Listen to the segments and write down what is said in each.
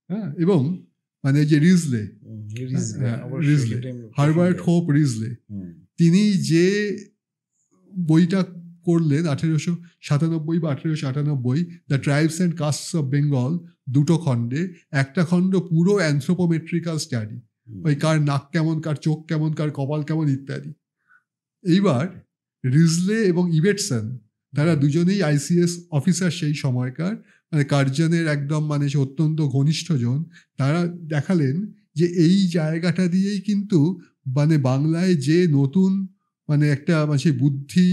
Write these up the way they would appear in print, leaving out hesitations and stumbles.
হ্যাঁ, এবং মানে যে রিজলে, হারবার্ট হোপ রিজলে, তিনি যে বইটা করলেন 1897 বা 1898, the tribes and castes of Bengal, দুটো খণ্ডে, একটা খণ্ড পুরো অ্যানথ্রোপোমেট্রিক্যাল স্টাডি, ওই কার নাক কেমন, কার চোখ কেমন, কার কপাল কেমন ইত্যাদি। এইবার রিজলে এবং ইবেটসন, তারা দুজনেই আইসিএস অফিসার সেই সময়কার, মানে কার্জনের একদম মানে সে অত্যন্ত ঘনিষ্ঠজন। তারা দেখালেন যে এই জায়গাটা দিয়েই কিন্তু মানে বাংলায় যে নতুন মানে একটা মানে সেই বুদ্ধি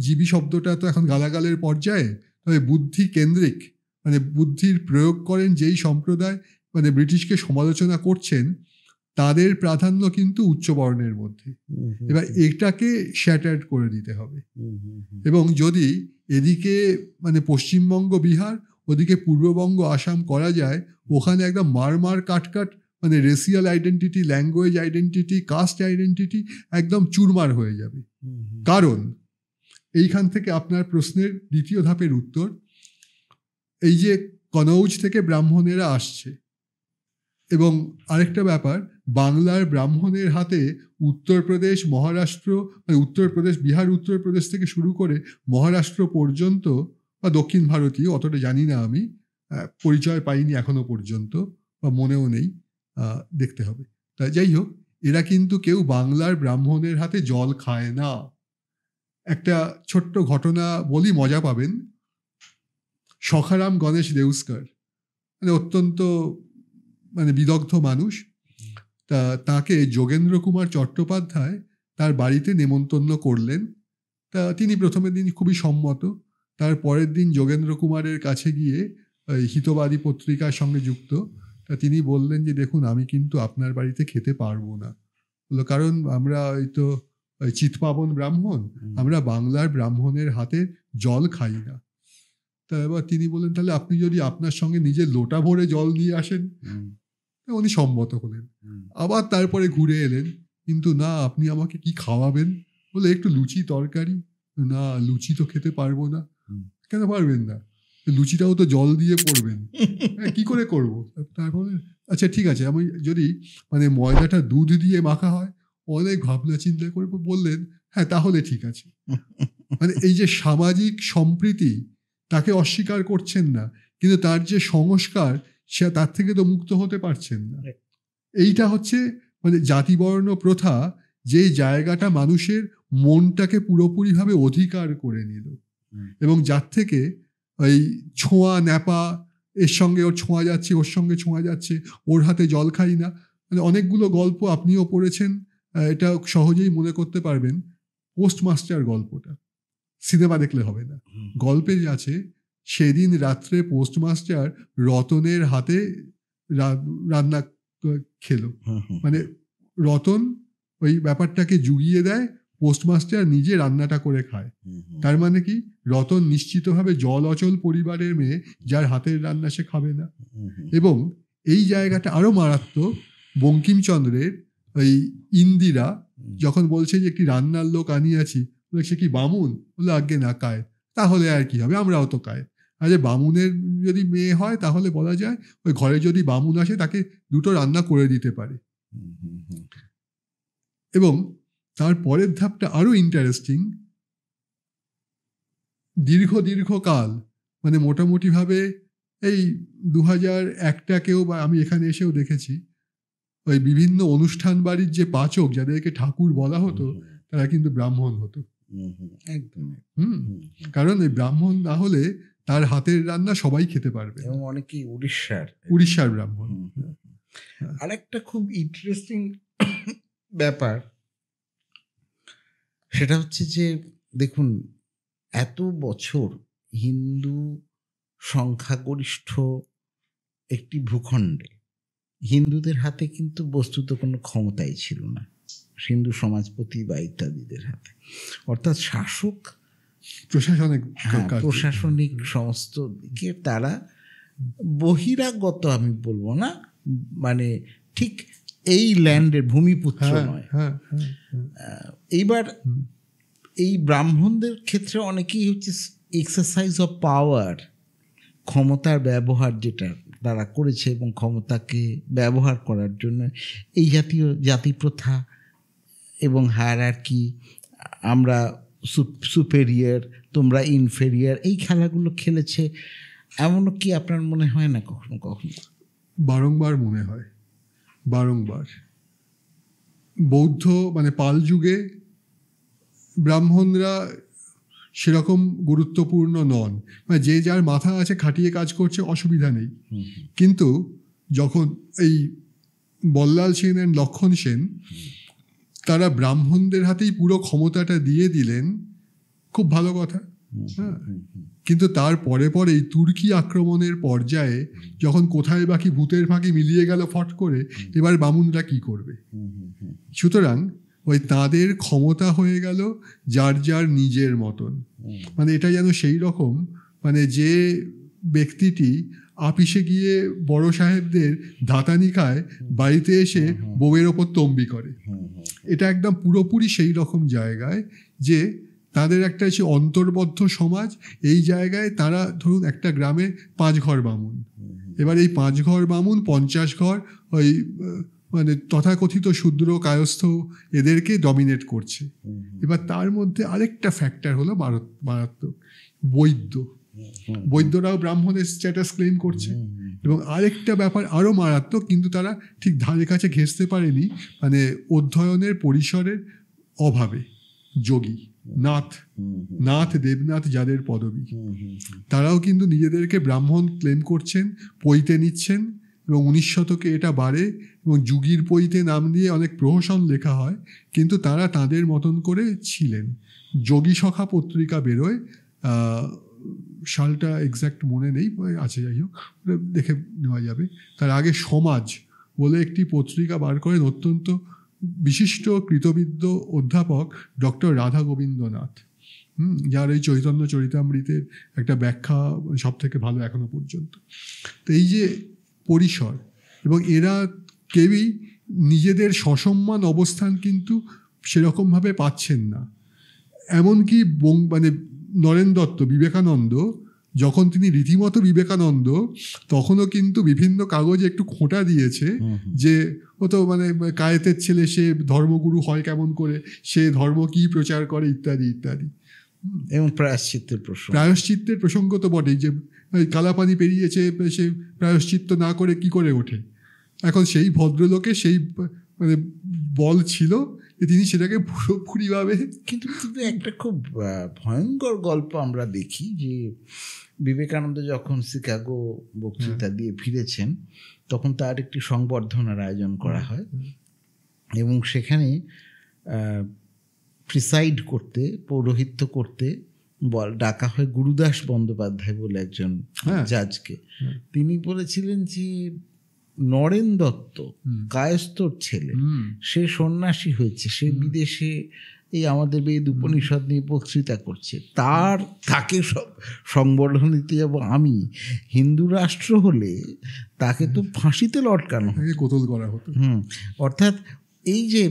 জীবী শব্দটা তো এখন গালাগালের পর্যায়ে, তবে বুদ্ধি কেন্দ্রিক মানে বুদ্ধির প্রয়োগ করেন যেই সম্প্রদায় মানে ব্রিটিশকে সমালোচনা করছেন, তাদের প্রাধান্য কিন্তু উচ্চবর্ণের মধ্যে। এবার এটাকে শ্যাটার্ড করে দিতে হবে। এবং যদি এদিকে মানে পশ্চিমবঙ্গ বিহার, ওদিকে পূর্ববঙ্গ আসাম করা যায়, ওখানে একদম মার কাট মানে racial identity, language identity, caste identity একদম চুরমার হয়ে যাবে। কারণ এইখান থেকে আপনার প্রশ্নের দ্বিতীয় ধাপের উত্তর, এই যে কনৌজ থেকে ব্রাহ্মণেরা আসছে, এবং আরেকটা ব্যাপার, বাংলার ব্রাহ্মণের হাতে উত্তরপ্রদেশ, মহারাষ্ট্র, মানে উত্তরপ্রদেশ, বিহার, উত্তরপ্রদেশ থেকে শুরু করে মহারাষ্ট্র পর্যন্ত, বা দক্ষিণ ভারতীয় অতটা জানি না আমি, পরিচয় পাইনি এখনো পর্যন্ত, বা মনেও নেই, দেখতে হবে। তাই যাই হোক, এরা কিন্তু কেউ বাংলার ব্রাহ্মণের হাতে জল খায় না। একটা ছোট্ট ঘটনা বলি, মজা পাবেন। সখারাম গণেশ দেউস্কর মানে অত্যন্ত মানে বিদগ্ধ মানুষ, তাকে যোগেন্দ্র কুমার চট্টোপাধ্যায় তার বাড়িতে নেমন্তন্ন করলেন। তা তিনি প্রথমের দিন খুবই সম্মত। তার পরের দিন যোগেন্দ্র কুমারের কাছে গিয়ে হিতবাদী পত্রিকার সঙ্গে যুক্ত, তা তিনি বললেন যে দেখুন, আমি কিন্তু আপনার বাড়িতে খেতে পারবো না। বললো, কারণ আমরা হয়তো চিৎপাবন ব্রাহ্মণ, আমরা বাংলার ব্রাহ্মণের হাতে জল খাই না। তা এবার তিনি বললেন, তাহলে আপনি যদি আপনার সঙ্গে নিজের লোটা ভরে জল নিয়ে আসেন। উনি সম্মত হলেন। আবার তারপরে ঘুরে এলেন, কিন্তু না, আপনি আমাকে কি খাওয়াবেন? বলে, একটু লুচি তরকারি। না, লুচি তো খেতে পারবো না। কেন পারবেন না? লুচিটাও তো জল দিয়ে পড়বেন, কি করে করব? তারপরে আচ্ছা ঠিক আছে, আমি যদি মানে ময়দাটা দুধ দিয়ে মাখা হয়। অনেক ভাবনা চিন্তা করে বললেন, হ্যাঁ তাহলে ঠিক আছে। মানে এই যে সামাজিক সম্প্রীতি, তাকে অস্বীকার করছেন না, কিন্তু তার যে সংস্কার, সে তার থেকে তো মুক্ত হতে পারছেন না। এইটা হচ্ছে মানে জাতিবর্ণ প্রথা, যে জায়গাটা মানুষের মনটাকে পুরোপুরিভাবে অধিকার করে নিল, এবং যার থেকে ওই ছোঁয়া ন্যাপা, এর সঙ্গে ওর ছোঁয়া যাচ্ছে, ওর সঙ্গে ছোঁয়া যাচ্ছে, ওর হাতে জল খাই না, মানে অনেকগুলো গল্প আপনিও পড়েছেন, এটা সহজেই মনে করতে পারবেন। পোস্টমাস্টার গল্পটা সিনেমা দেখলে হবে না, গল্পে আছে, সেদিন রাত্রে পোস্টমাস্টার রতনের হাতে রান্না খেলো। মানে রতন ওই ব্যাপারটাকে জুগিয়ে দেয়, পোস্টমাস্টার নিজে রান্নাটা করে খায়। তার মানে কি, রতন নিশ্চিতভাবে জল অচল পরিবারের মেয়ে, যার হাতের রান্না সে খাবে না। এবং এই জায়গাটা আরো মারাত্মক। বঙ্কিমচন্দ্রের ওই ইন্দিরা যখন বলছে যে একটি রান্নার লোক আনিয়াছি, সে কি বামুন? বলে, আজ্ঞে না, কায়। তাহলে আর কি হবে, আমরাও তো কায়। আরে বামুনের যদি মেয়ে হয় তাহলে বলা যায় ওই ঘরে যদি বামুন আসে তাকে দুটো রান্না করে দিতে পারে। এবং তার পরের ধাপটা আরো ইন্টারেস্টিং। দীর্ঘকাল মানে মোটামুটিভাবে এই 2001টাকেও, বা আমি এখানে এসেও দেখেছি, ওই বিভিন্ন অনুষ্ঠান বাড়ির যে পাচক, যাদেরকে ঠাকুর বলা হতো, তারা কিন্তু ব্রাহ্মণ হতো। একদম। কারণ এই ব্রাহ্মণ না হলে তার হাতের রান্না সবাই খেতে পারবে, এবং অনেকেই উড়িষ্যার ব্রাহ্মণ। আরেকটা খুব ইন্টারেস্টিং ব্যাপার, সেটা হচ্ছে যে দেখুন, এত বছর হিন্দু সংখ্যাগরিষ্ঠ একটি ভূখণ্ডে হিন্দুদের হাতে কিন্তু বস্তুত কোনো ক্ষমতাই ছিল না, হিন্দু সমাজপতি বা ইত্যাদিদের হাতে। অর্থাৎ শাসক, প্রশাসনিক সমস্ত দিকে তারা বহিরাগত, আমি বলবো না, মানে ঠিক এই ল্যান্ডের ভূমিপুত্র নয়। এইবার এই ব্রাহ্মণদের ক্ষেত্রে অনেকেই হচ্ছে এক্সারসাইজ অফ পাওয়ার, ক্ষমতার ব্যবহার, যেটা তারা করেছে এবং ক্ষমতাকে ব্যবহার করার জন্য এই জাতীয় জাতিপ্রথা এবং হায়ারার্কি, আমরা সুপেরিয়র তোমরা ইনফেরিয়র, এই খেলাগুলো খেলেছে। এমনও কি আপনার মনে হয় না কখনো কখনো? বারংবার মনে হয়, বারংবার। বৌদ্ধ মানে পাল যুগে ব্রাহ্মণরা সেরকম গুরুত্বপূর্ণ নন, মানে যে যার মাথা আছে খাটিয়ে কাজ করছে, অসুবিধা নেই। কিন্তু যখন এই বল্লাল সেন অ্যান্ড লক্ষণ সেন তারা ব্রাহ্মণদের হাতেই পুরো ক্ষমতাটা দিয়ে দিলেন, খুব ভালো কথা। হ্যাঁ, কিন্তু তার পরে পরেই তুর্কি আক্রমণের পর্যায়ে যখন কোথায় বাকি ভূতের ফাঁকি মিলিয়ে গেল ফট করে, এবার বামুনরা কি করবে? সুতরাং ওই তাদের ক্ষমতা হয়ে গেল যার যার নিজের মতন। মানে এটা যেন সেই রকম, মানে যে ব্যক্তিটি আপিসে গিয়ে বড় সাহেবদের ধাতানি খায়, বাড়িতে এসে বউয়ের ওপর তম্বি করে, এটা একদম পুরোপুরি সেই রকম জায়গায় যে তাদের একটা সে অন্তর্বদ্ধ সমাজ। এই জায়গায় তারা ধরুন একটা গ্রামে 5 ঘর বামুন, এবার এই 5 ঘর বামুন 50 ঘর ওই মানে তথাকথিত শূদ্র কায়স্থ এদেরকে ডমিনেট করছে। এবার তার মধ্যে আরেকটা ফ্যাক্টর হলো মারাত্মক, বৈদ্যরাও ব্রাহ্মণের স্ট্যাটাস ক্লেম করছে। এবং আরেকটা ব্যাপার আরও মারাত্মক, কিন্তু তারা ঠিক ধারে কাছে ঘেঁষতে পারেনি, মানে অধ্যয়নের পরিসরের অভাবে যোগী নাথ দেবনাথ যাদের পদবী, তারাও কিন্তু নিজেদেরকে ব্রাহ্মণ ক্লেম করছেন, পৈতে নিচ্ছেন। এবং 19 শতকে এটা বাড়ে এবং যুগীর পৈতে নাম দিয়ে অনেক প্রহসন লেখা হয়, কিন্তু তারা তাদের মতন করে ছিলেন। যোগী সখা পত্রিকা বেরোয়, সালটা এক্স্যাক্ট মনে নেই, আছে, যাই হোক দেখে নেওয়া যাবে। তার আগে সমাজ বলে একটি পত্রিকা বার করেন অত্যন্ত বিশিষ্ট কৃতবিদ্য অধ্যাপক ডক্টর রাধা গোবিন্দনাথ, যার এই চৈতন্য চরিতামৃতের একটা ব্যাখ্যা সব থেকে ভালো এখনো পর্যন্ত। তো এই যে পরিসর, এবং এরা কেউই নিজেদের সসম্মান অবস্থান কিন্তু সেরকমভাবে পাচ্ছেন না। এমনকি মানে নরেন দত্ত, বিবেকানন্দ, যখন তিনি রীতিমতো বিবেকানন্দ, তখনও কিন্তু বিভিন্ন কাগজে একটু খোঁটা দিয়েছে যে ও তো মানে কায়েতের ছেলে, সে ধর্মগুরু হয় কেমন করে, সে ধর্ম কি প্রচার করে, ইত্যাদি ইত্যাদি। এবং প্রায়শ্চিত্তের প্রসঙ্গ তো বটেই, যে কালাপানি পেরিয়েছে, সে প্রায়শ্চিত্ত না করে কি করে ওঠে। এখন সেই ভদ্রলোকে সেই মানে বল ছিল যে তিনি সেটাকে পুরোপুরিভাবে। কিন্তু একটা খুব ভয়ঙ্কর গল্প আমরা দেখি যে বিবেকানন্দ যখন শিকাগো বক্তৃতা দিয়ে ফিরেছেন, তখন তার একটি সংবর্ধনার আয়োজন করা হয় এবং সেখানে প্রিসাইড করতে, পৌরোহিত্য করতে ডাকা হয় গুরুদাস বন্দ্যোপাধ্যায় বলে একজন জাজকে। তিনি বলেছিলেন যে নরেন দত্ত কায়স্থর ছেলে, সে সন্ন্যাসী হয়েছে, সে বিদেশে এই আমাদের বেদ উপনিষদ নিয়ে বক্তৃতা করছে, তাকে সব সংবর্ধনা দিতে যাবো আমি? হিন্দু রাষ্ট্র হলে তাকে তো ফাঁসিতে লটকানো, কোতল করা হতো। অর্থাৎ এই যে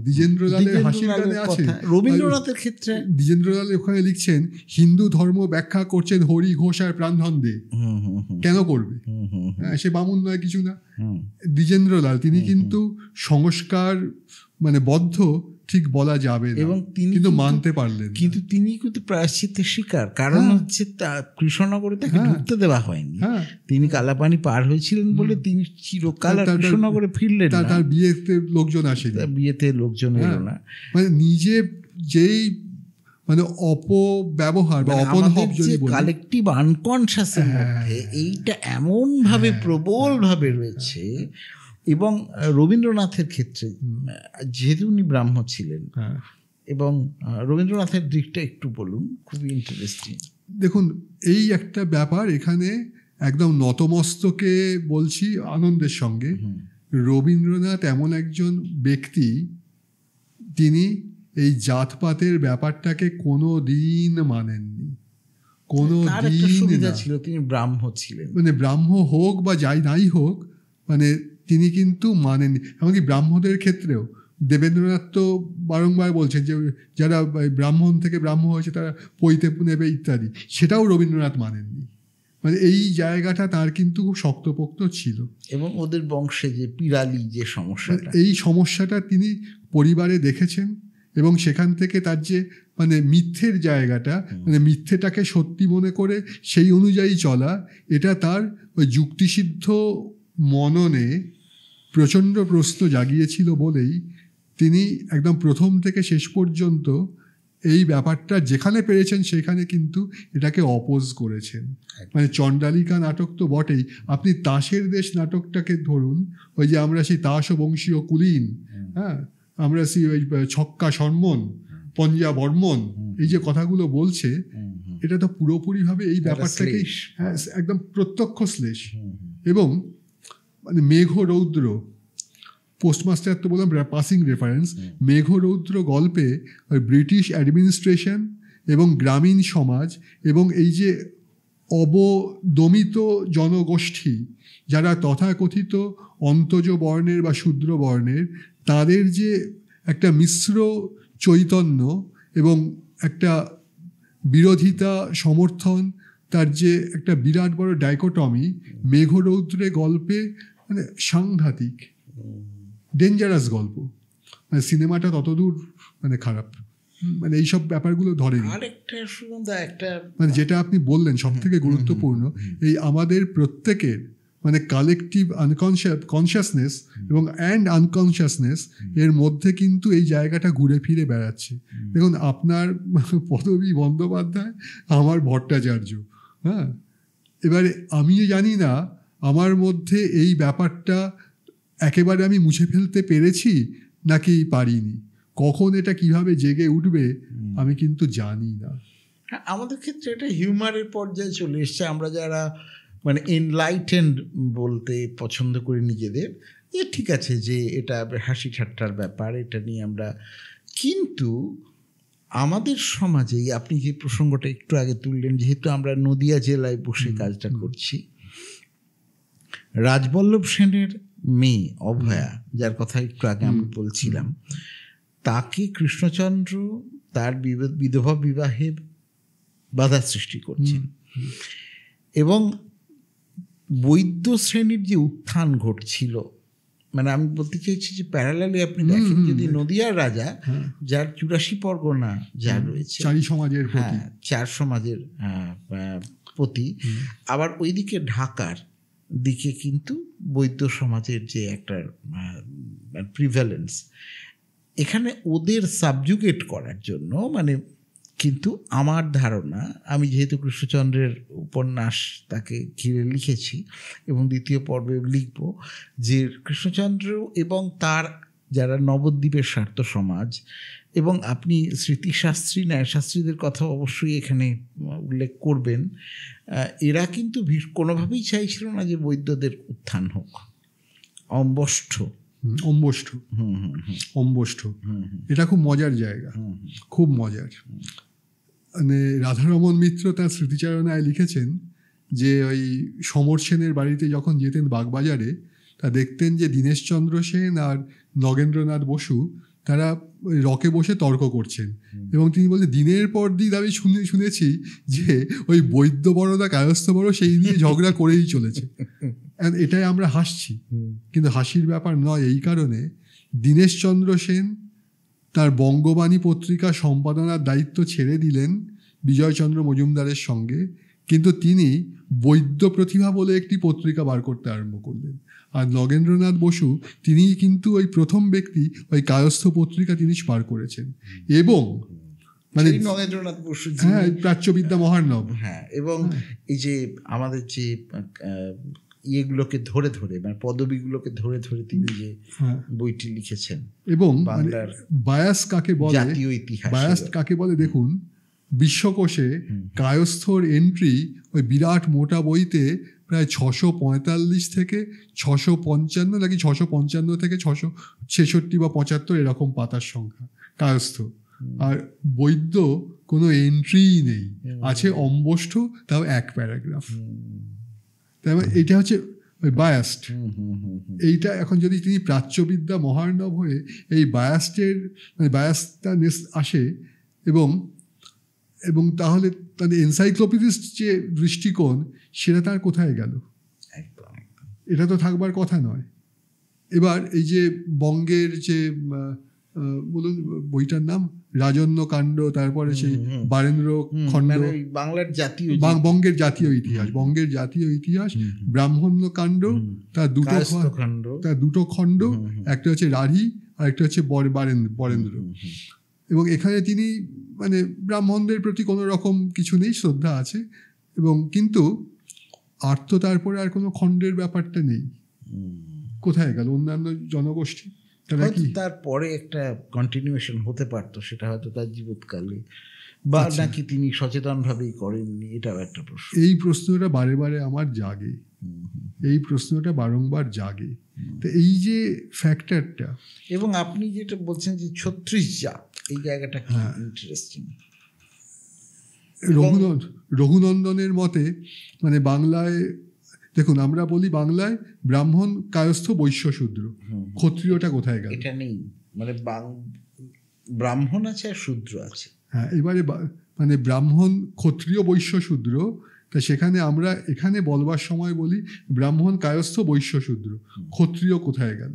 দ্বিজেন্দ্রলালের হাসির গানে আছে, রবীন্দ্রনাথের ক্ষেত্রে দ্বিজেন্দ্রলাল ওখানে লিখছেন হিন্দু ধর্ম ব্যাখ্যা করছেন হরি ঘোষ আর প্রাণধন দে। কেন করবে? সে বামুন নয়, কিছু না। দ্বিজেন্দ্রলাল তিনি কিন্তু সংস্কার মানে বদ্ধ ঠিক বলা যাবে না, এবং তিনি কিন্তু মানতে পারলেন। কিন্তু তিনি কিন্তু প্রায়শ্চিত্তের শিকার, কারণ হচ্ছে কৃষ্ণনগরে তাকে ঢুকতে দেওয়া হয়নি। তিনি কালাপানি পার হয়েছিলেন বলে তিনি চিরকাল কৃষ্ণনগরে ফিরলেন না। তার বিয়েতে লোকজন আসেনি, বিয়েতে লোকজন এলো না। মানে নিজে যেই মানে অপব্যবহার বা অপনভাব যদি বলি, কালেকটিভ আনকনশাসের মধ্যে এইটা এমন ভাবে প্রবল ভাবে রয়েছে। এবং রবীন্দ্রনাথের ক্ষেত্রে যেহেতু উনি ব্রাহ্ম ছিলেন, এবং রবীন্দ্রনাথের দিকটা একটু বলুন, খুবই ইন্টারেস্টিং। দেখুন, এই একটা ব্যাপার এখানে একদম নতমস্তকে বলছি আনন্দের সঙ্গে, রবীন্দ্রনাথ এমন একজন ব্যক্তি, তিনি এই জাতপাতের ব্যাপারটাকে কোনো দিন মানেননি, কোনো দিন ছিল। তিনি ব্রাহ্ম ছিলেন, মানে ব্রাহ্ম হোক বা যাই নাই হোক, মানে তিনি কিন্তু মানেননি। এমনকি ব্রাহ্মদের ক্ষেত্রেও দেবেন্দ্রনাথ তো বারংবার বলছেন যে যারা ব্রাহ্মণ থেকে ব্রাহ্ম হয়েছে তারা পৈতে নেবে ইত্যাদি, সেটাও রবীন্দ্রনাথ মানেননি। মানে এই জায়গাটা তার কিন্তু খুব শক্তপোক্ত ছিল। এবং ওদের বংশে যে পিরালি যে সমস্যাটা, এই সমস্যাটা তিনি পরিবারে দেখেছেন, এবং সেখান থেকে তার যে মানে মিথ্যের জায়গাটা, মানে মিথ্যেটাকে সত্যি মনে করে সেই অনুযায়ী চলা, এটা তার ওই যুক্তিসিদ্ধ মননে প্রচণ্ড প্রশ্ন জাগিয়েছিল বলেই তিনি একদম প্রথম থেকে শেষ পর্যন্ত এই ব্যাপারটা যেখানে পেরেছেন সেখানে কিন্তু এটাকে অপোজ করেছেন। মানে চণ্ডালিকা নাটক তো বটেই, আপনি তাসের দেশ নাটকটাকে ধরুন, ওই যে আমরা সেই তাস ও বংশীয় কুলীন, হ্যাঁ, আমরা সেই ওই ছক্কা সন্মন, পঞ্জা বর্মন, এই যে কথাগুলো বলছে, এটা তো পুরোপুরিভাবে এই ব্যাপারটাকে একদম প্রত্যক্ষ শ্লেষ। এবং মানে মেঘ রৌদ্র, পোস্টমাস্টার তো বললাম পাসিং রেফারেন্স, মেঘ রৌদ্র গল্পে ওই ব্রিটিশ অ্যাডমিনিস্ট্রেশন এবং গ্রামীণ সমাজ এবং এই যে অবদমিত জনগোষ্ঠী যারা তথাকথিত অন্তজ বর্ণের বা শূদ্র বর্ণের, তাদের যে একটা মিশ্র চৈতন্য এবং একটা বিরোধিতা সমর্থন, তার যে একটা বিরাট বড় ডাইকোটমি মেঘরৌদ্রে গল্পে মানে সাংঘাতিক ডেঞ্জারাস গল্প। মানে সিনেমাটা ততদূর মানে খারাপ, মানে এইসব ব্যাপারগুলো ধরেনি। মানে যেটা আপনি বললেন সব থেকে গুরুত্বপূর্ণ, এই আমাদের প্রত্যেকের মানে কালেকটিভ কনসিয়াসনেস এবং আনকনসিয়াসনেস এর মধ্যে কিন্তু এই জায়গাটা ঘুরে ফিরে বেড়াচ্ছে। দেখুন, আপনার পদবী বন্দ্যোপাধ্যায়, আমার ভট্টাচার্য, হ্যাঁ, এবারে আমি জানি না আমার মধ্যে এই ব্যাপারটা একেবারে আমি মুছে ফেলতে পেরেছি নাকি পারিনি, কখন এটা কিভাবে জেগে উঠবে আমি কিন্তু জানি না। আমাদের ক্ষেত্রে এটা হিউমারের পর্যায়ে চলে এসছে। আমরা যারা মানে এনলাইটেন্ড বলতে পছন্দ করি নিজেদের, ঠিক আছে যে এটা হাসি ঠাট্টার ব্যাপার, এটা নিয়ে আমরা, কিন্তু আমাদের সমাজে আপনি যে প্রসঙ্গটা একটু আগে তুললেন, যেহেতু আমরা নদিয়া জেলায় বসে কাজটা করছি, রাজবল্লভ সেনের মেয়ে অভয়া, যার কথা একটু আগে আমি বলছিলাম, তাকে কৃষ্ণচন্দ্র তার বিধবা বিবাহে বাধা সৃষ্টি করছেন, এবং বৈদ্য শ্রেণীর যে উত্থান ঘটছিল, মানে আমি বলতে চাইছি যে প্যারালালি আপনি দেখেন যদি নদিয়ার রাজা, যার 84 পরগনা যার রয়েছে, চার সমাজের প্রতি, আবার ওইদিকে ঢাকার দিকে কিন্তু বৈদ্য সমাজের যে একটা প্রিভ্যালেন্স, এখানে ওদের সাবজুগেট করার জন্য মানে, কিন্তু আমার ধারণা, আমি যেহেতু কৃষ্ণচন্দ্রের উপন্যাস তাকে ঘিরে লিখেছি এবং দ্বিতীয় পর্বে লিখব, যে কৃষ্ণচন্দ্র এবং তার যারা নবদ্বীপের স্বার্থ সমাজ, এবং আপনি স্মৃতিশাস্ত্রী ন্যায়শাস্ত্রীদের কথা অবশ্যই এখানে উল্লেখ করবেন, এরা কিন্তু কোনোভাবেই চাইছিল না যে বৈদ্যদের উত্থান হোক। অম্বষ্ঠ এটা খুব মজার জায়গা, খুব মজার। মানে রাধারমণ মিত্র তার স্মৃতিচারণায় লিখেছেন যে ওই সমর সেনের বাড়িতে যখন যেতেন বাগবাজারে, তা দেখতেন যে দীনেশচন্দ্র সেন আর নগেন্দ্রনাথ বসু তারা ওই রকে বসে তর্ক করছেন, এবং তিনি বলছেন দিনের পর দিন আমি শুনেছি যে ওই বৈদ্য বড়দা কায়স্থ বড় সেই নিয়ে ঝগড়া করেই চলেছে। এটাই আমরা হাসছি, কিন্তু হাসির ব্যাপার নয়। এই কারণে দীনেশচন্দ্র সেন তার বঙ্গবাণী পত্রিকা সম্পাদনার দায়িত্ব ছেড়ে দিলেন বিজয়চন্দ্র মজুমদারের সঙ্গে, কিন্তু তিনি বৈদ্য প্রতিভা বলে একটি পত্রিকা বার করতে আরম্ভ করলেন। আর নগেন্দ্রনাথ বসু তিনি কিন্তু ওই প্রথম ব্যক্তি ওই কায়স্থ পত্রিকা তিনি বার করেছেন, এবং মানে নগেন্দ্রনাথ বসু, হ্যাঁ, প্রাচ্যবিদ্যা মহার্ণব, হ্যাঁ, এবং এই যে আমাদের যে ইয়েগুলোকে ধরে ধরে মানে পদবীগুলোকে ধরে ধরে তিনি যে বইটি লিখেছেন, এবং বায়াস কাকে বলে, জাতীয় ইতিহাস বায়াস কাকে বলে দেখুন, বিশ্বকোষে কায়স্থর এন্ট্রি ওই বিরাট মোটা বইতে প্রায় 645 থেকে 655 নাকি 655 থেকে 666 বা 75 এরকম পাতার সংখ্যা কায়স্থ। আর বৈদ্য কোনো এন্ট্রিই নেই, আছে অম্বষ্ঠ, তাও এক প্যারাগ্রাফ। তাই এটা হচ্ছে ওই বায়াস্ট। এইটা এখন যদি তিনি প্রাচ্যবিদ্যা মহার্ণব হয়ে এই বায়াস্টের মানে বায়াসটা আসে, এবং এবং তাহলে তাদের এনসাইক্লোপিডিস্ট যে দৃষ্টিকোণ সেটা তার কোথায় গেল? এটা তো থাকবার কথা নয়। এবার এই যে বঙ্গের যে বলুন বইটার নাম রাজন্য কাণ্ড, তারপরে সেই বারেন্দ্র খণ্ড, বাংলার জাতীয় বঙ্গের জাতীয় ইতিহাস, বঙ্গের জাতীয় ইতিহাস, ব্রাহ্মণ্য কাণ্ড, তার দুটো খণ্ড, একটা হচ্ছে রাঢ়ী আর একটা হচ্ছে বরেন্দ্র। এবং এখানে তিনি মানে ব্রাহ্মণদের প্রতি কোনো রকম কিছু নেই, শ্রদ্ধা আছে, এবং কিন্তু আর তো তারপরে আর কোনো খণ্ডের ব্যাপারটা নেই। কোথায় গেল অন্যান্য জনগোষ্ঠী? তারপরে একটা কন্টিনিউয়েশন হতে পারতো, সেটা হয়তো তার জীবৎকালে, বা নাকি তিনি সচেতনভাবেই করেননি, এটাও একটা প্রশ্ন। এই প্রশ্নটা বারে বারে আমার জাগে, এই প্রশ্নটা বারংবার জাগে। তো এই যে ফ্যাক্টরটা, এবং আপনি যেটা বলছেন যে 36 জাত, এই জায়গাটা কি ইন্টারেস্টিং। রঘুনন্দনের মতে মানে বাংলায় দেখুন, আমরা বলি বাংলায় ব্রাহ্মণ, কায়স্থ, বৈশ্য, শূদ্র, ক্ষত্রিয়টা কোথায় গেল? এটা নেই, মানে ব্রাহ্মণ আছে আর শূদ্র আছে। হ্যাঁ, এবারে মানে ব্রাহ্মণ, ক্ষত্রিয়, বৈশ্য, শূদ্র, তা সেখানে আমরা এখানে বলবার সময় বলি ব্রাহ্মণ, কায়স্থ, বৈশ্য, শূদ্র, ক্ষত্রিয় কোথায় গেল?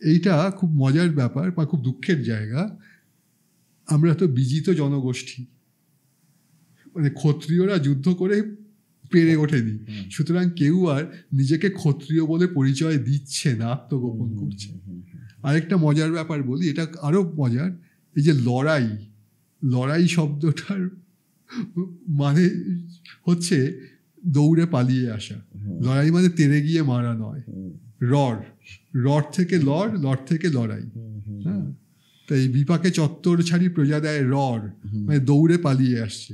এইটা খুব মজার ব্যাপার বা খুব দুঃখের জায়গা। আমরা তো বিজিত জনগোষ্ঠী, মানে ক্ষত্রিয়রা যুদ্ধ করে পেরে ওঠেনি, সুতরাং কেউ আর নিজেকে ক্ষত্রিয় বলে পরিচয় দিচ্ছে না, আত্মগোপন করছে। আরেকটা মজার ব্যাপার বলি, এটা আরো মজার, এই যে লড়াই শব্দটার মানে হচ্ছে দৌড়ে পালিয়ে আসা। লড়াই মানে তেড়ে গিয়ে মারা নয়, রড থেকে লড় থেকে লড়াই। হ্যাঁ, তাই বিপাকে চত্বর ছাড়ি প্রজা দেয় মানে দৌড়ে পালিয়ে আসছে।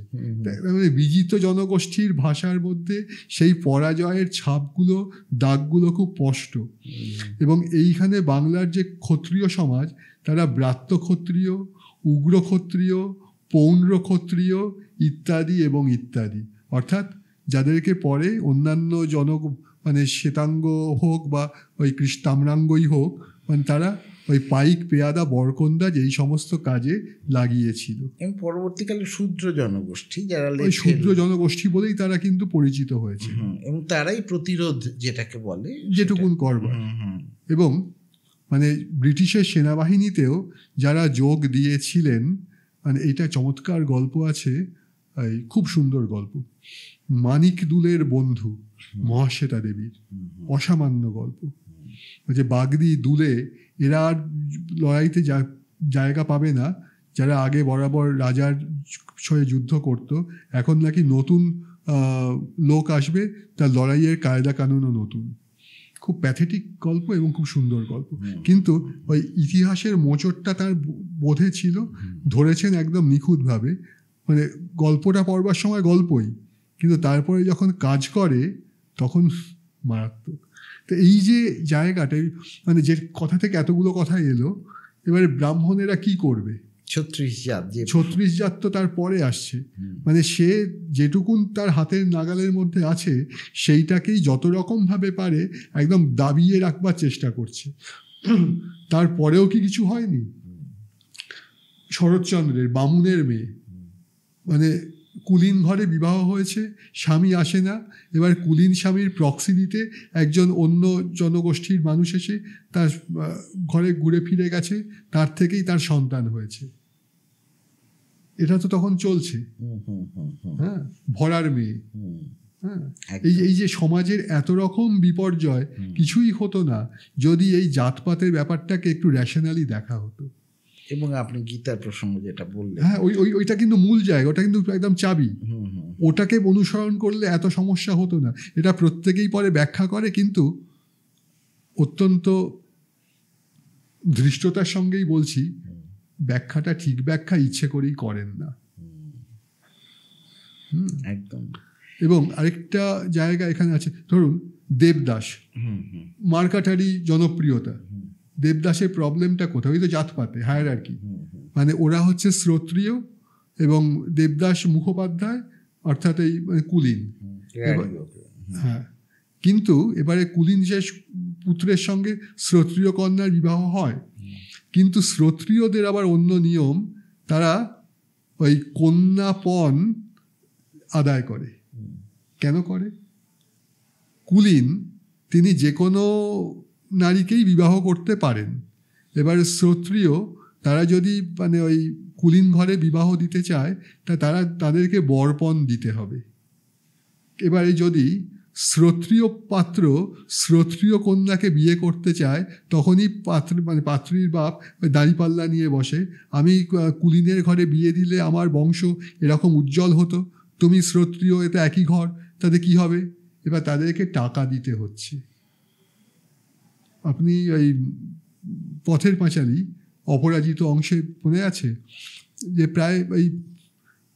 মানে বিজিত জনগোষ্ঠীর ভাষার মধ্যে সেই পরাজয়ের ছাপগুলো, দাগগুলো খুব স্পষ্ট। এবং এইখানে বাংলার যে ক্ষত্রিয় সমাজ, তারা ব্রাত্য ক্ষত্রিয়, উগ্র ক্ষত্রিয়, পৌণ্ড ক্ষত্রিয় ইত্যাদি এবং ইত্যাদি, অর্থাৎ যাদেরকে পরে অন্যান্য মানে শ্বেতাঙ্গ হোক বা ওই তাম্রাঙ্গই হোক, মানে তারা ওই পাইক, পেয়াদা, বরকন্দাজ এই সমস্ত কাজে লাগিয়েছিল। এবং পরবর্তীকালে শূদ্র জনগোষ্ঠী, যারা ওই শূদ্র জনগোষ্ঠী বলেই তারা কিন্তু পরিচিত হয়েছে, এবং তারাই প্রতিরোধ যেটাকে বলে যেটুকুন করবার। এবং মানে ব্রিটিশের সেনাবাহিনীতেও যারা যোগ দিয়েছিলেন, মানে এইটা চমৎকার গল্প আছে, খুব সুন্দর গল্প, মানিক দুলের বন্ধু মহাশ্বেতা দেবীর, অসামান্য গল্প। যে বাগদি, দুলে, এরা আর লড়াইতে জায়গা পাবে না, যারা আগে বরাবর রাজার সঙ্গে যুদ্ধ করত, এখন নাকি নতুন লোক আসবে, তার লড়াইয়ের কায়দা কানুনও নতুন। খুব প্যাথেটিক গল্প এবং খুব সুন্দর গল্প, কিন্তু ওই ইতিহাসের মোচড়টা তার বোধে ছিল, ধরেছেন একদম নিখুঁতভাবে। মানে গল্পটা পড়বার সময় গল্পই, কিন্তু তারপরে যখন কাজ করে তখন মারাত্মক। তো এই যে জায়গাটাই, মানে যে কথা থেকে এতগুলো কথা এলো, এবারে ব্রাহ্মণেরা কি করবে? 36 জাত তো তারপরে আসছে, মানে সে যেটুকুন তার হাতের নাগালের মধ্যে আছে সেইটাকেই যত রকম ভাবে পারে একদম দাবিয়ে রাখবার চেষ্টা করছে। তারপরেও কি কিছু হয়নি? শরৎচন্দ্রের বামুনের মেয়ে, মানে কুলীন ঘরে বিবাহ হয়েছে, স্বামী আসে না, এবার কুলীন স্বামীর প্রক্সি দিতে একজন অন্য জনগোষ্ঠীর মানুষ এসে তার ঘরে ঘুরে ফিরে গেছে, তার থেকেই তার সন্তান হয়েছে। এটা তো তখন চলছে। হ্যাঁ, ভরার মেয়ে। হ্যাঁ, এই যে সমাজের এত রকম বিপর্যয়, কিছুই হতো না যদি এই জাতপাতের ব্যাপারটাকে একটু র্যাশনালি দেখা হতো। এবং আপনি গীতার প্রসঙ্গ যেটা বললেন, হ্যাঁ, ওইটা কিন্তু মূল জায়গা, ওটা কিন্তু একদম চাবি। ওটাকে অনুসরণ করলে এত সমস্যা হতো না। এটা প্রত্যেকেই পরে ব্যাখ্যা করে, কিন্তু অত্যন্ত ধৃষ্টতার সঙ্গেই বলছি, ব্যাখ্যাটা ঠিক ব্যাখ্যা ইচ্ছে করেই করেন না। একদম। এবং আরেকটা জায়গা এখানে আছে, ধরুন দেবদাস, মার্কাটারি জনপ্রিয়তা। দেবদাসের প্রবলেমটা কোথায়? ওই তো জাতপাতে, হায়ারার্কি। মানে ওরা হচ্ছে শ্রোত্রিয় এবং দেবদাস মুখোপাধ্যায়, অর্থাৎ এই কুলীন। হ্যাঁ, কিন্তু এবারে কুলীন যে পুত্রের সঙ্গে শ্রোত্রিয় কন্যার বিবাহ হয়, কিন্তু শ্রোত্রিয়দের আবার অন্য নিয়ম, তারা ওই কন্যাপণ আদায় করে। কেন করে? কুলীন তিনি যে কোনো নারীকেই বিবাহ করতে পারেন। এবার শ্রোত্রিয় তারা যদি মানে ওই কুলীন ঘরে বিবাহ দিতে চায় তাদেরকে বরপণ দিতে হবে। এবারে যদি শ্রোত্রিয় পাত্র শ্রোত্রিয় কন্যাকে বিয়ে করতে চায় তখনই পাত্রীর বাপ দাঁড়িপাল্লা নিয়ে বসে, আমি কুলীনের ঘরে বিয়ে দিলে আমার বংশ এরকম উজ্জ্বল হতো, তুমি শ্রোত্রিয়, এটা একই ঘর, তাতে কি হবে? এবার তাদেরকে টাকা দিতে হচ্ছে। আপনি ওই পথের পাঁচালী অপরাজিত অংশে মনে আছে যে প্রায় ওই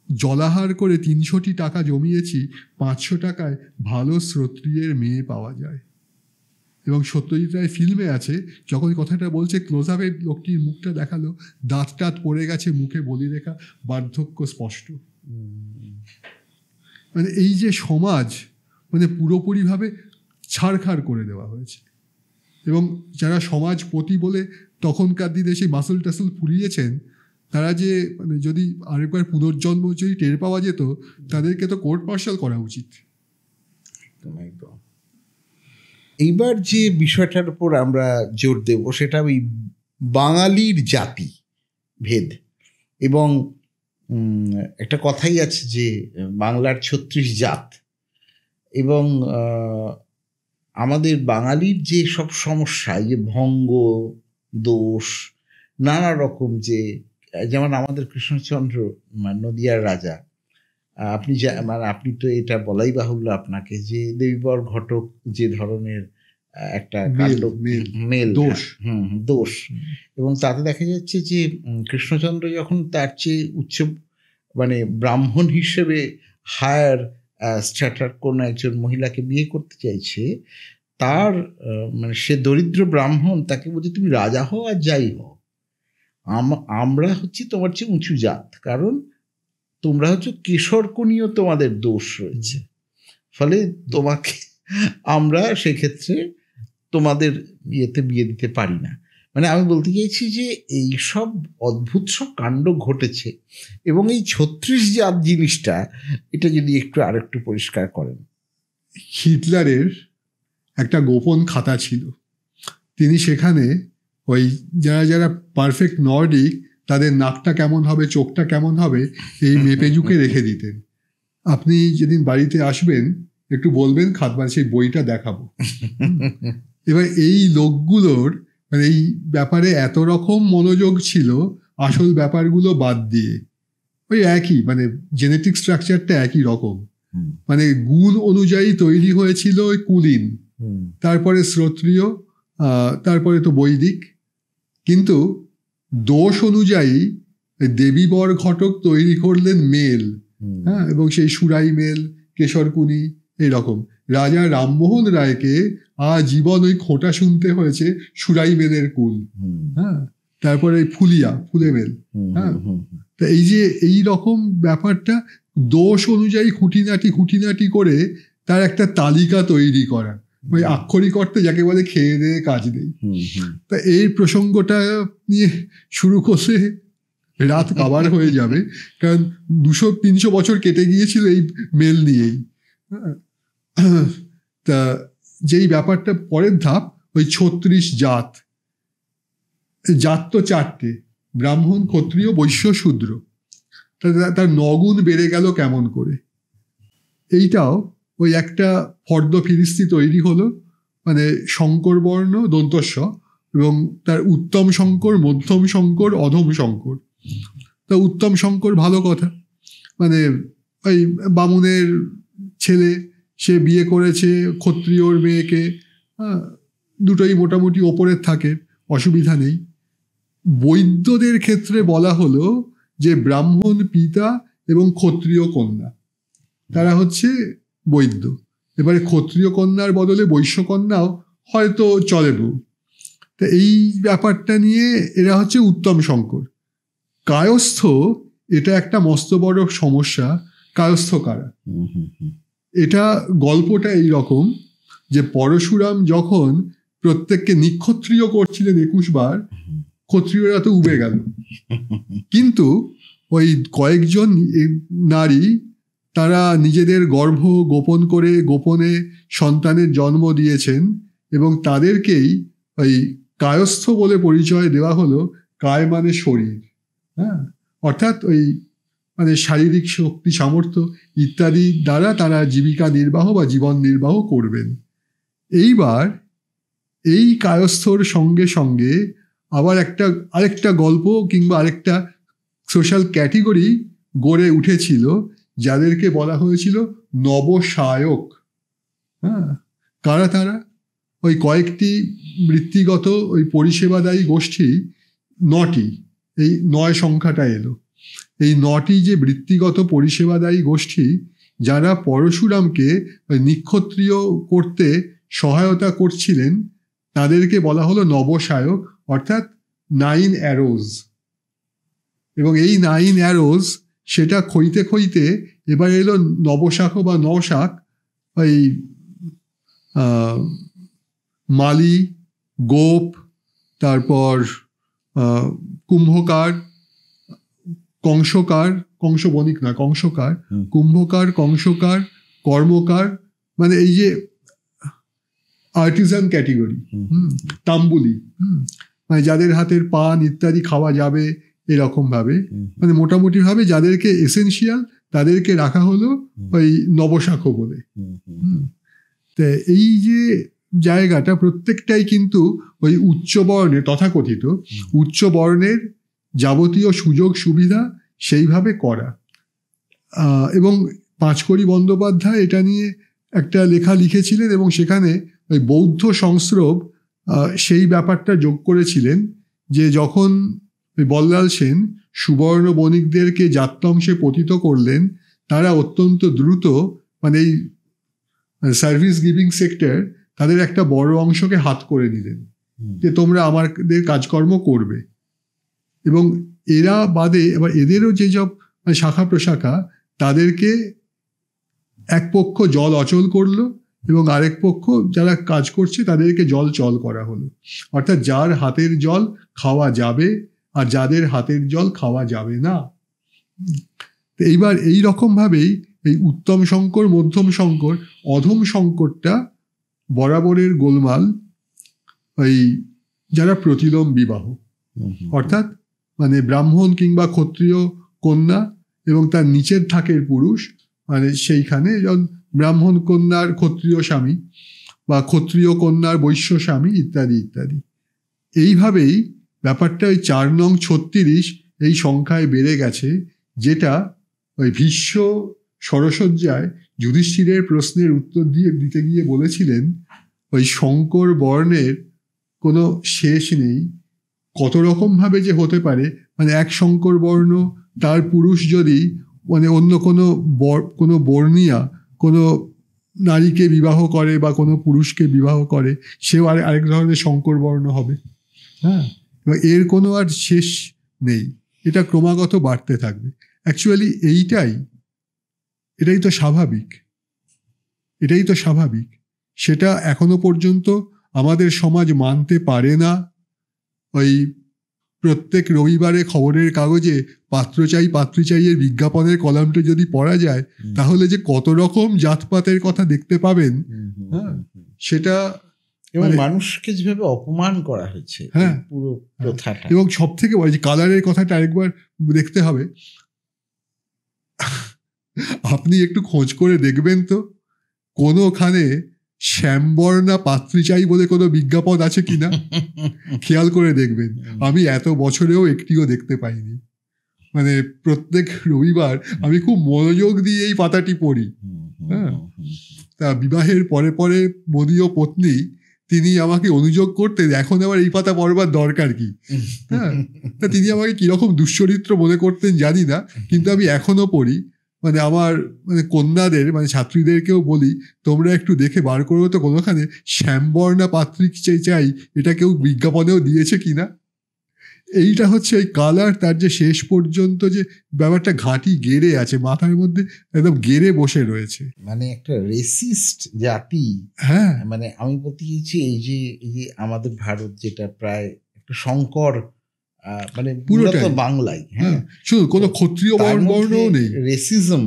জলাহার করে 300টি টাকা জমিয়েছি, 500 টাকায় ভালো শ্রোত্রিয়ের মেয়ে পাওয়া যায়। এবং সত্যজিৎ রায় ফিল্মে আছে যখন কথাটা বলছে, ক্লোজ আপে লোকটির মুখটা দেখালো, দাঁত টাত পড়ে গেছে, মুখে বলিরেখা, বার্ধক্য স্পষ্ট। মানে এই যে সমাজ মানে পুরোপুরিভাবে ছাড়খাড় করে দেওয়া হয়েছে। এবং যারা সমাজপতি বলে তখনকার দিনে সেই মাসল টাসল ফুলিয়েছেন, তারা যে মানে যদি আরেকবার পুনর্জন্ম যদি টের পাওয়া যেত, তাদেরকে তো কোর্ট মার্শাল করা উচিত। এইবার যে বিষয়টার উপর আমরা জোর দেব সেটা ওই বাঙালির জাতি ভেদ। এবং একটা কথাই আছে যে বাংলার 36 জাত, এবং আমাদের বাঙালির যে সব সমস্যা, যে ভঙ্গ দোষ নানা রকম, যে যেমন আমাদের কৃষ্ণচন্দ্র নদিয়ার রাজা, আপনি মানে আপনি তো এটা বলাই বাহুল্য আপনাকে, যে দেবীবর ঘটক যে ধরনের একটা মেল দোষ, এবং তাতে দেখা যাচ্ছে যে কৃষ্ণচন্দ্র যখন তার চেয়ে উচ্চ মানে ব্রাহ্মণ হিসেবে হায়ার স্ট্যাটার কোনো একজন মহিলাকে বিয়ে করতে চাইছে, তার মানে সে দরিদ্র ব্রাহ্মণ তাকে বলছে তুমি রাজা হও আর যাই হও, আমরা হচ্ছি তোমার চেয়ে উঁচু জাত, কারণ তোমরা হচ্ছে কেশরকণীয়, তোমাদের দোষ রয়েছে, ফলে তোমাকে আমরা সেক্ষেত্রে তোমাদের ইয়েতে বিয়ে দিতে পারি না। মানে আমি বলতে চাইছি যে এই সব অদ্ভুত সব কাণ্ড ঘটেছে, এবং এই 36 জাত জিনিসটা, এটা যদি একটু আরেকটু পরিষ্কার করেন। হিটলারের একটা গোপন খাতা ছিল, তিনি সেখানে ওই যারা যারা পারফেক্ট নর্ডিক তাদের নাকটা কেমন হবে, চোখটা কেমন হবে, এই মেপে ঝুঁকে রেখে দিতেন। আপনি যেদিন বাড়িতে আসবেন একটু বলবেন, খাতবার সেই বইটা দেখাবো। এবার এই লোকগুলোর মানে এই ব্যাপারে এত রকম মনোযোগ ছিল, আসল ব্যাপারগুলো বাদ দিয়ে। ওই একই মানে জেনেটিক স্ট্রাকচারটা একই রকম, মানে গুণ অনুযায়ী তৈরি হয়েছিল ওই কুলীন, তারপরে শ্রোত্রিয়, তারপরে তো বৈদিক, কিন্তু দোষ অনুযায়ী দেবীবর ঘটক তৈরি করলেন মেল। হ্যাঁ, এবং সেই সুরাই মেল, কেশরকুনি, এইরকম। রাজা রামমোহন রায়কে আজীবন ওই খোঁটা শুনতে হয়েছে সুরাই মেলের কুল। হ্যাঁ, তারপরে ফুলে মেল। হ্যাঁ, তা এই যে এই রকম ব্যাপারটা দোষ অনুযায়ী খুঁটিনাটি করে তার একটা তালিকা তৈরি করা, ওই আক্ষরিক অর্থে যাকে বলে খেয়ে দিয়ে কাজ নেই। তা এই প্রসঙ্গটা নিয়ে শুরু করলে রাত কাবার হয়ে যাবে, কারণ 200-300 বছর কেটে গিয়েছিল এই মেল নিয়েই। তা যেই ব্যাপারটা পরের ধাপ, ওই 36 জাত তো 4টে, ব্রাহ্মণ, ক্ষত্রিয়, বৈশ্য, শূদ্র। তার 9 গুণ বেড়ে গেল কেমন করে? এইটাও ওই একটা ফর্দ ফিরিস্তি তৈরি হলো, মানে শঙ্কর বর্ণ দন্তস্ব, এবং তার উত্তম শঙ্কর, মধ্যম শঙ্কর, অধম শঙ্কর। তা উত্তম শঙ্কর ভালো কথা, মানে ওই বামুনের ছেলে, সে বিয়ে করেছে ক্ষত্রিয়র মেয়েকে, দুটোই মোটামুটি ওপরের থাকে, অসুবিধা নেই। বৈদ্যদের ক্ষেত্রে বলা হলো যে ব্রাহ্মণ পিতা এবং ক্ষত্রিয় কন্যা, তারা হচ্ছে বৈদ্য। এবারে ক্ষত্রিয় কন্যার বদলে বৈশ্য কন্যাও হয়তো চলেব। তা এই ব্যাপারটা নিয়ে এরা হচ্ছে উত্তম শঙ্কর। কায়স্থ, এটা একটা মস্ত বড় সমস্যা। কায়স্থ কারা? এটা গল্পটা এইরকম যে পরশুরাম যখন প্রত্যেককে নিক্ষত্রিয় করছিলেন 21 বার, ক্ষত্রিয়রা তো উবে গেল, কিন্তু ওই কয়েকজন নারী তারা নিজেদের গর্ভ গোপন করে গোপনে সন্তানের জন্ম দিয়েছেন এবং তাদেরকেই ওই কায়স্থ বলে পরিচয় দেওয়া হলো। কায় মানে শরীর, হ্যাঁ, অর্থাৎ ওই মানে শারীরিক শক্তি সামর্থ্য ইত্যাদি দ্বারা তারা জীবিকা নির্বাহ বা জীবন নির্বাহ করবেন। এইবার এই কায়স্থর সঙ্গে সঙ্গে আবার আরেকটা গল্প কিংবা আরেকটা সোশ্যাল ক্যাটেগরি গড়ে উঠেছিল যাদেরকে বলা হয়েছিল নবসায়ক। হ্যাঁ, কারা তারা? ওই কয়েকটি বৃত্তিগত ওই পরিষেবাদায়ী গোষ্ঠী, 9টি, এই 9 সংখ্যাটা এলো। এই 9টি যে বৃত্তিগত পরিষেবাদায়ী গোষ্ঠী যারা পরশুরামকে নিক্ষত্রিয় করতে সহায়তা করছিলেন তাদেরকে বলা হলো নবসায়ক, অর্থাৎ 9 অ্যারোজ। এবং এই 9 অ্যারোজ সেটা খইতে খইতে এবার এলো নবশাখ বা নশাক। ওই মালি, গোপ, তারপর কুম্ভকার, কংসকার, কংস বণিক না, কংসকার, কুম্ভকার, কংসকার, কর্মকার, মানে এই যে আর্টিজান ক্যাটেগরি, তাম্বুলি, মানে যাদের হাতের পান ইত্যাদি খাওয়া যাবে এরকম ভাবে, মানে মোটামুটি ভাবে যাদেরকে এসেনশিয়াল তাদেরকে রাখা হলো ওই নবশাখ বলে। তো এই যে জায়গাটা প্রত্যেকটাই কিন্তু ওই উচ্চ বর্ণের, তথাকথিত উচ্চ বর্ণের যাবতীয় সুযোগ সুবিধা সেইভাবে করা। এবং পাঁচকড়ি বন্দ্যোপাধ্যায় এটা নিয়ে একটা লেখা লিখেছিলেন এবং সেখানে ওই বৌদ্ধ সংস্রব সেই ব্যাপারটা যোগ করেছিলেন যে যখন বল্লাল সেন সুবর্ণ বণিকদেরকে জাত্যংশে পতিত করলেন, তারা অত্যন্ত দ্রুত মানে এই সার্ভিস গিভিং সেক্টর তাদের একটা বড় অংশকে হাত করে নিলেন যে তোমরা আমাদের কাজকর্ম করবে। এবং এরা বাদে এবার এদেরও যেসব শাখা প্রশাখা তাদেরকে এক পক্ষ জল অচল করলো এবং আরেক পক্ষ যারা কাজ করছে তাদেরকে জল চল করা হলো। অর্থাৎ যার হাতের জল খাওয়া যাবে আর যাদের হাতের জল খাওয়া যাবে না। এইবার এই রকম ভাবেই এই উত্তম শঙ্কর, মধ্যম শঙ্কর, অধম শঙ্করটা বরাবরের গোলমাল। ওই যারা প্রতিলোম বিবাহ, অর্থাৎ মানে ব্রাহ্মণ কিংবা ক্ষত্রিয় কন্যা এবং তার নিচের থাকের পুরুষ, মানে সেইখানে ব্রাহ্মণ কন্যার ক্ষত্রিয় স্বামী বা ক্ষত্রিয় কন্যার বৈশ্য স্বামী ইত্যাদি ইত্যাদি। এইভাবেই ব্যাপারটা ওই 4 নং 36 এই সংখ্যায় বেড়ে গেছে, যেটা ওই ভীষ্ম সরসজ্জায় যুধিষ্ঠিরের প্রশ্নের উত্তর দিতে গিয়ে বলেছিলেন ওই শঙ্কর বর্ণের কোনো শেষ নেই, কত রকম ভাবে যে হতে পারে। মানে এক শঙ্কর বর্ণ তার পুরুষ যদি মানে অন্য কোনো বর্ণীয়া কোনো নারীকে বিবাহ করে বা কোনো পুরুষকে বিবাহ করে, সেও আরেক ধরনের শঙ্কর বর্ণ হবে। হ্যাঁ, এর কোনো আর শেষ নেই, এটা ক্রমাগত বাড়তে থাকবে। অ্যাকচুয়ালি এটাই তো স্বাভাবিক, এটাই তো স্বাভাবিক। সেটা এখনো পর্যন্ত আমাদের সমাজ মানতে পারে না। ওই প্রত্যেক রবিবারে খবরের কাগজে পাত্র চাই পাত্রী চাইয়ের বিজ্ঞাপনের কলামটা যদি পড়া যায় তাহলে যে কত রকম জাতপাতের কথা দেখতে পাবেন। হ্যাঁ, সেটা এবং মানুষকে যেভাবে অপমান করা হয়েছে, হ্যাঁ, পুরো প্রথাটা। এবং সব থেকে বড় যে কালারের কথাটা আরেকবার দেখতে হবে। আপনি একটু খোঁজ করে দেখবেন তো কোনোখানে শ্যামবর্ণা পাত্রী চাই বলে কোনো বিজ্ঞাপন আছে কিনা, খেয়াল করে দেখবেন। আমি এত বছরেও একটিও দেখতে পাইনি। মানে প্রত্যেক রবিবার আমি খুব মনোযোগ দিয়ে এই পাতাটি পড়ি। হ্যাঁ, তা বিবাহের পরে পরে মোদীয় পত্নী তিনি আমাকে অনুযোগ করতেন এখন আবার এই পাতা পড়বার দরকার কি। হ্যাঁ, তা তিনি আমাকে কিরকম দুশ্চরিত্র মনে করতেন জানি না, কিন্তু আমি এখনো পড়ি। মানে আমার মানে কন্যাদের মানে ছাত্রীদেরকেও বলি তোমরা একটু দেখে বার করো তো কোনোখানে শ্যামবর্ণা পাত্রী চাই এটা কেউ বিজ্ঞাপনেও দিয়েছে কিনা। এইটা হচ্ছে ওই কালার, তার যে শেষ পর্যন্ত যে ব্যাপারটা ঘাঁটি গেড়ে আছে মাথার মধ্যে, একদম গেড়ে বসে রয়েছে। মানে একটা রেসিস্ট জাতি। হ্যাঁ, মানে আমি বলতে চাইছি এই যে আমাদের ভারত যেটা প্রায় একটা সংকর মানে পুরোটাই মূলত বাংলায়। হ্যাঁ, শুধু কোনো ক্ষত্রিয় বর্ণও নেই, রেসিজম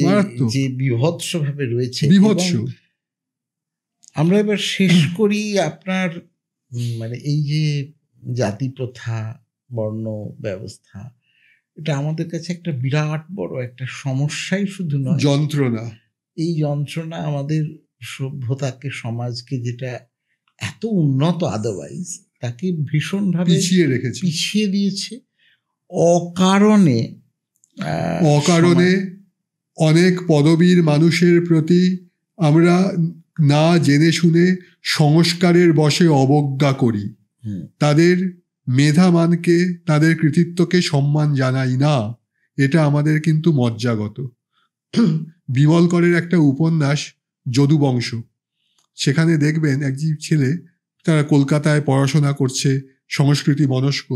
মারাত্মক, যে বিভৎস ভাবে রয়েছে। বিভৎস। আমরা এবার শেষ করি আপনার মানে এই যে জাতি প্রথা, বর্ণ ব্যবস্থা, এটা আমাদের কাছে একটা বিরাট বড় একটা সমস্যাই শুধু নয়, যন্ত্রণা। এই যন্ত্রণা আমাদের সভ্যতাকে, সমাজকে যেটা এত উন্নত আদারওয়াইজ, তাকে ভীষণভাবে পিছিয়ে দিয়েছে। অকারণে অনেক পদবীর মানুষের প্রতি আমরা না জেনে শুনে সংস্কারের বশে অবজ্ঞা করি, তাদের মেধামানকে, তাদের কৃতিত্বকে সম্মান জানাই না। এটা আমাদের কিন্তু মজ্জাগত। বিমল করের একটা উপন্যাস যদুবংশ, সেখানে দেখবেন একটি ছেলে, তারা কলকাতায় পড়াশোনা করছে, সংস্কৃতি মনস্ক।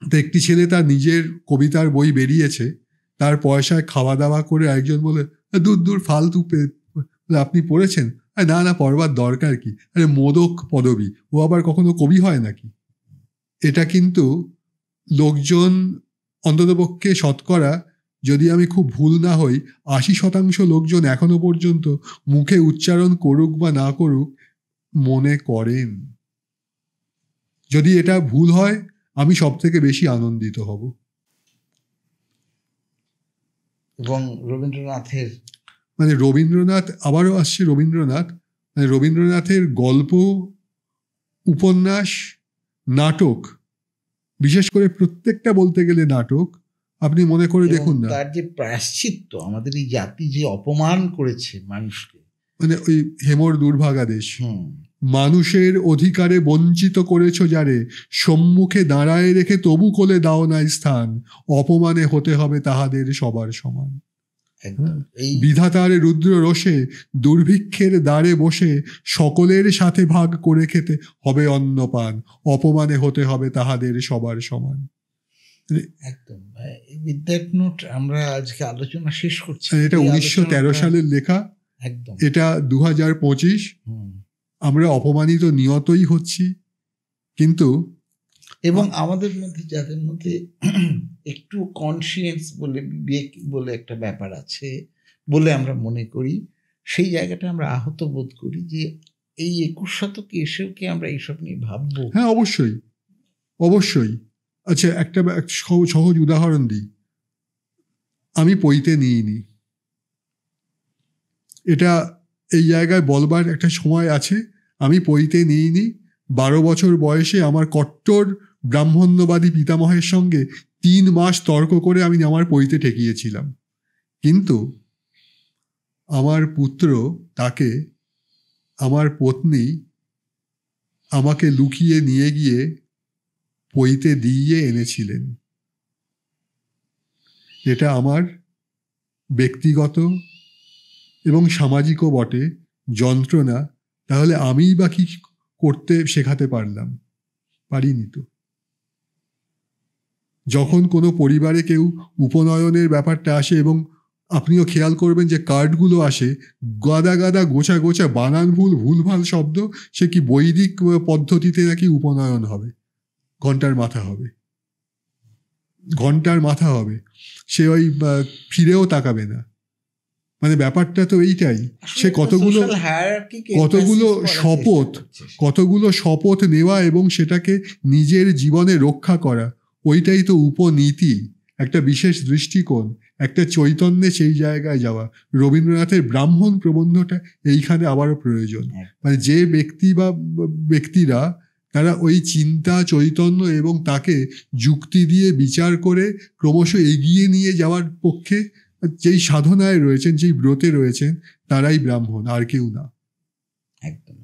তো একটি ছেলে তার নিজের কবিতার বই বেরিয়েছে, তার পয়সায় খাওয়া দাওয়া করে একজন বলে, দূর ফালতু, আপনি পড়েছেন? না পড়বার দরকার কি, আরে মোদক পদবী, ও আবার কখনো কবি হয় নাকি? এটা কিন্তু লোকজন, অন্ততপক্ষে শতকরা, যদি আমি খুব ভুল না হই, 80% লোকজন এখনো পর্যন্ত মুখে উচ্চারণ করুক বা না করুক মনে করেন। যদি এটা ভুল হয়, আমি সব থেকে বেশি আনন্দিত হব। এবং রবীন্দ্রনাথের, মানে রবীন্দ্রনাথ, আবারও আসছে রবীন্দ্রনাথ, মানে রবীন্দ্রনাথের গল্প, উপন্যাস, নাটক, বিশেষ করে প্রত্যেকটা বলতে গেলে নাটক, আপনি মনে করে দেখুন না, তার যে প্রায়শ্চিত্ত, আমাদের এই জাতি যে অপমান করেছে মানুষকে, মানে ওই হেমর দুর্ভাগাদেশ, মানুষের অধিকারে বঞ্চিত করেছ যারে, সম্মুখে দাঁড়ায় রেখে তবু কোলে দাও নাই স্থান, অপমানে হতে হবে তাহাদের সবার সমান। বিধাতার রুদ্র রোষে দুর্ভিক্ষের দ্বারে বসে সকলের সাথে ভাগ করে খেতে হবে অন্নপান, অপমানে হতে হবে তাহাদের সবার সমান। একদম। উইথ দ্যাট নোট আমরা আজকে আলোচনা শেষ করছি। এটা 1913 সালের লেখা, একদম। এটা 2025। আমরা অপমানিত নিয়তই হচ্ছি, কিন্তু এবং আমাদের মধ্যে, যাদের মধ্যে একটু কনসিয়েন্স বলে, বিবেক বলে একটা ব্যাপার আছে বলে আমরা মনে করি, সেই জায়গাটা আমরা আহত বোধ করি যে এই 21 শতকে এসেও কি আমরা এইসব নিয়ে ভাববো? হ্যাঁ, অবশ্যই অবশ্যই। আচ্ছা, একটা সহজ উদাহরণ দিই। আমি পইতে নিইনি, এটা এই জায়গায় বলবার একটা সময় আছে। আমি পইতে নিইনি। 12 বছর বয়সে আমার কট্টর ব্রাহ্মণ্যবাদী পিতামহের সঙ্গে 3 মাস তর্ক করে আমি আমার পইতে ঠেকিয়েছিলাম, কিন্তু আমার পুত্র, তাকে আমার পত্নী আমাকে লুকিয়ে নিয়ে গিয়ে পইতে দিয়ে এনেছিলেন। এটা আমার ব্যক্তিগত এবং সামাজিকও বটে যন্ত্রণা। তাহলে আমিই বা কি করতে শেখাতে পারলাম? পারিনি তো। যখন কোনো পরিবারে কেউ উপনয়নের ব্যাপারটা আসে, এবং আপনিও খেয়াল করবেন যে কার্ডগুলো আসে গাদা গাদা, গোছা গোছা, বানান ভুলভাল শব্দ, সে কি বৈদিক পদ্ধতিতে নাকি উপনয়ন হবে, ঘন্টার মাথা হবে, সে ওই ফিরেও তাকাবে না। মানে ব্যাপারটা তো এইটাই। সে কতগুলো শপথ নেওয়া এবং সেটাকে নিজের জীবনে রক্ষা করা, ওইটাই তো উপনীতি, একটা বিশেষ দৃষ্টিকোণ, একটা চৈতন্যে সেই জায়গায় যাওয়া। রবীন্দ্রনাথের ব্রাহ্মণ প্রবন্ধটা এইখানে আবারও প্রয়োজন। মানে যে ব্যক্তি বা ব্যক্তিরা, তারা ওই চিন্তা, চৈতন্য এবং তাকে যুক্তি দিয়ে বিচার করে ক্রমশ এগিয়ে নিয়ে যাওয়ার পক্ষে যেই সাধনায় রয়েছেন, যেই ব্রতে রয়েছেন, তারাই ব্রাহ্মণ, আর কেউ না। একদম।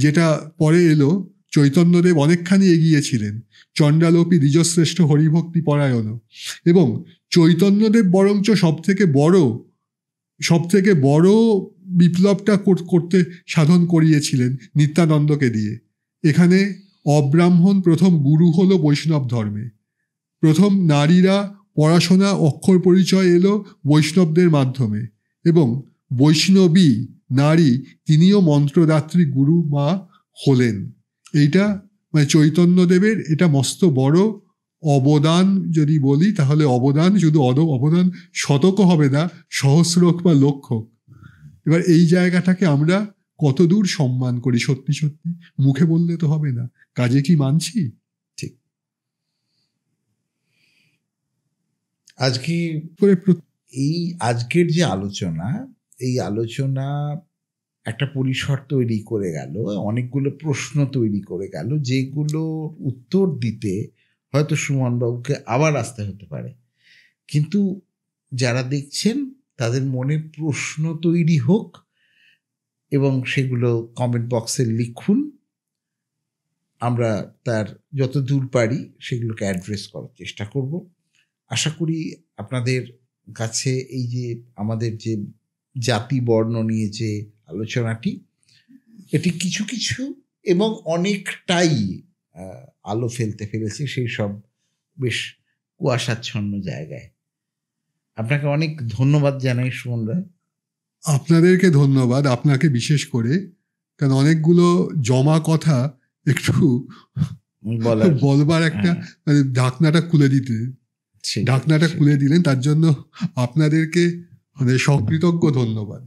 যেটা পরে এলো, চৈতন্যদেব অনেকখানি এগিয়েছিলেন, চণ্ডালোপী দ্বিজশ্রেষ্ঠ হরিভক্তি পরায়ণ, এবং চৈতন্যদেব বরঞ্চ সব থেকে বড় বিপ্লবটা করতে সাধন করিয়েছিলেন নিত্যানন্দকে দিয়ে। এখানে অব্রাহ্মণ প্রথম গুরু হলো বৈষ্ণব ধর্মে। প্রথম নারীরা পড়াশোনা, অক্ষর পরিচয় এলো বৈষ্ণবদের মাধ্যমে, এবং বৈষ্ণবী নারী, তিনিও মন্ত্রদাত্রী গুরু মা হলেন। এইটা মানে চৈতন্যদেবের এটা মস্ত বড় অবদান যদি বলি, তাহলে অবদান শুধু অবদান শতক হবে না, সহস্রক বা লক্ষ। এবার এই জায়গাটাকে আমরা কতদূর সম্মান করি সত্যি সত্যি, মুখে বললে তো হবে না, কাজে কি মানছি? ঠিক। আজকে এই আজকের যে আলোচনা, এই আলোচনা একটা পরিসর তৈরি করে গেল, অনেকগুলো প্রশ্ন তৈরি করে গেল, যেগুলো উত্তর দিতে হয়তো সুমনবাবুকে আবার আসতে হতে পারে। কিন্তু যারা দেখছেন তাদের মনে প্রশ্ন তৈরি হোক এবং সেগুলো কমেন্ট বক্সে লিখুন, আমরা তার যত দূর পারি সেগুলোকে অ্যাড্রেস করার চেষ্টা করব। আশা করি আপনাদের কাছে এই যে আমাদের যে জাতি বর্ণ নিয়ে যে আলোচনাটি, এটি কিছু কিছু এবং অনেকটাই আলো ফেলেছে সেই সব বেশ কুয়াশাচ্ছন্ন জায়গায়। আপনাকে অনেক ধন্যবাদ জানাই সুমন রায়। আপনাদেরকে ধন্যবাদ, আপনাকে বিশেষ করে, কারণ অনেকগুলো জমা কথা একটু বলবার একটা মানে ঢাকনাটা খুলে দিলেন, তার জন্য আপনাদেরকে মানে সকৃতজ্ঞ ধন্যবাদ।